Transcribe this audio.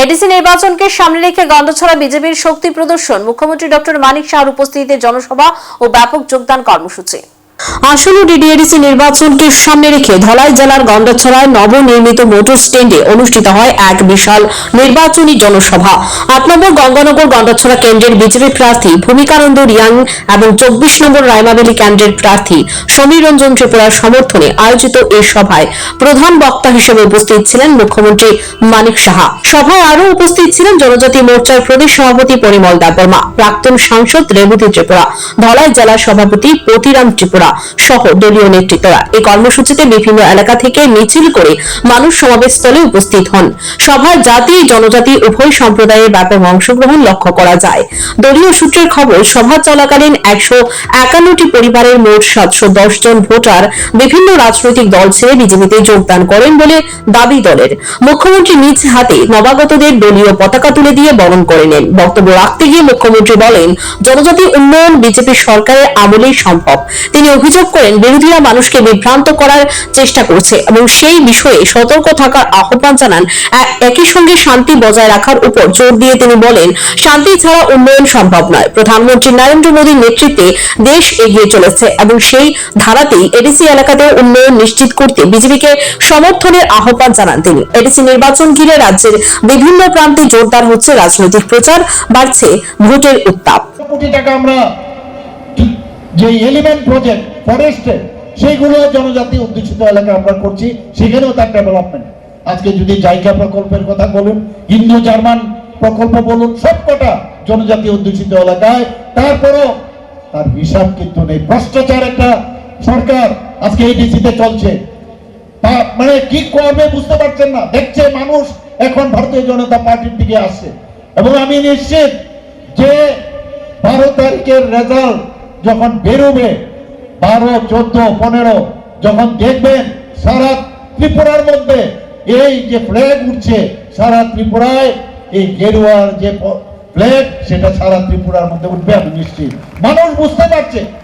ADC নির্বাচনকে সামনে রেখে গন্ডছড়া বিজেপির শক্তি প্রদর্শন, মুখ্যমন্ত্রী ডক্টর মানিক সাহার উপস্থিতিতে জনসভা ও ব্যাপক যোগদান কর্মসূচি। আসন্ন ডিডিএডিসি নির্বাচনকে সামনে রেখে ধলাই জেলার গন্ডছড়ায় নবনির্মিত মোটর স্ট্যান্ডে অনুষ্ঠিত হয় এক বিশাল নির্বাচনী জনসভা। 8 নম্বর গঙ্গানগর গন্ডছড়া কেন্দ্রের বিজেপি প্রার্থী ভূমিকানন্দ রিয়াং এবং 24 নম্বর রায়মাবেলি কেন্দ্রের প্রার্থী সমীর রঞ্জন ত্রিপুরার সমর্থনে আয়োজিত এই সভায় প্রধান বক্তা হিসেবে উপস্থিত ছিলেন মুখ্যমন্ত্রী মানিক সাহা। সভায় আরও উপস্থিত ছিলেন জনজাতি মোর্চার প্রদেশ সভাপতি পরিমল দেববর্মা, প্রাক্তন সাংসদ রেবতী ত্রিপুরা, ধলাই জেলা সভাপতি পতিরাম ত্রিপুরা সহ দলীয় নেতৃত্বরা। এই কর্মসূচিতে বিভিন্ন এলাকা থেকে মিছিল করে মানুষ সমাবেশস্থলে উপস্থিত হন। সভায় জাতি জনজাতি উভয় সম্প্রদায়ের ব্যাপক অংশগ্রহণ লক্ষ্য করা যায়। দলীয় সূত্রের খবর, সভা চলাকালীন 151টি পরিবারের মোট 710 জন ভোটার বিভিন্ন রাজনৈতিক দল ছেড়ে বিজেপিতে যোগদান করেন বলে দাবি দলের। মুখ্যমন্ত্রী নিজ হাতে নবাগতদের দলীয় পতাকা তুলে দিয়ে বরণ করে নেন। বক্তব্য রাখতে গিয়ে মুখ্যমন্ত্রী বলেন, জনজাতি উন্নয়ন বিজেপি সরকারের আমলেই সম্ভব। তিনি অভিযোগ করেন, বিরোধীরা মানুষকে বিভ্রান্ত করার চেষ্টা করছে এবং সেই বিষয়ে সতর্ক থাকার আহ্বান জানান। একই সঙ্গে শান্তি বজায় রাখার উপর জোর দিয়ে তিনি বলেন, শান্তি ছাড়া উন্নয়ন সম্ভব নয়। প্রধানমন্ত্রী নরেন্দ্র মোদীর নেতৃত্বে দেশ এগিয়ে চলেছে এবং সেই ধারাতেই এডিসি এলাকাতেও উন্নয়ন নিশ্চিত করতে বিজেপিকে সমর্থনের আহ্বান জানান তিনি। এডিসি নির্বাচন ঘিরে রাজ্যের বিভিন্ন প্রান্তে জোরদার হচ্ছে রাজনৈতিক প্রচার, বাড়ছে ভোটের উত্তাপ। কোটি টাকা আমরা যে এলিমেন্ট প্রজেক্ট ফরেস্টের সেইগুলো জনজাতি অধ্যুষিত এলাকায় আমরা করছি, সেখানেও তার ডেভেলপমেন্ট। আজকে যদি জায়গা প্রকল্পের কথা বলুন, ইন্দো জার্মান প্রকল্প বলুন, সবকটা জনজাতি অধ্যুষিত এলাকায়, তারপরও তার হিসাব কিন্তু নেই। ভ্রষ্টাচার একটা সরকার আজকে এই ডিসিতে চলছে, মানে কি করবে বুঝতে পারছেন না। দেখছে মানুষ এখন ভারতীয় জনতা পার্টির দিকে আসছে এবং আমি নিশ্চিত যে 12 তারিখের রেজাল্ট যখন বেরোবে, 12, 14, 15 যখন দেখবেন সারা ত্রিপুরার মধ্যে এই যে ফ্ল্যাগ উঠছে, সারা ত্রিপুরায় এই গেরুয়ার যে ফ্ল্যাগ সেটা সারা ত্রিপুরার মধ্যে উঠবে, আমি নিশ্চিত। মানুষ বুঝতে পারছে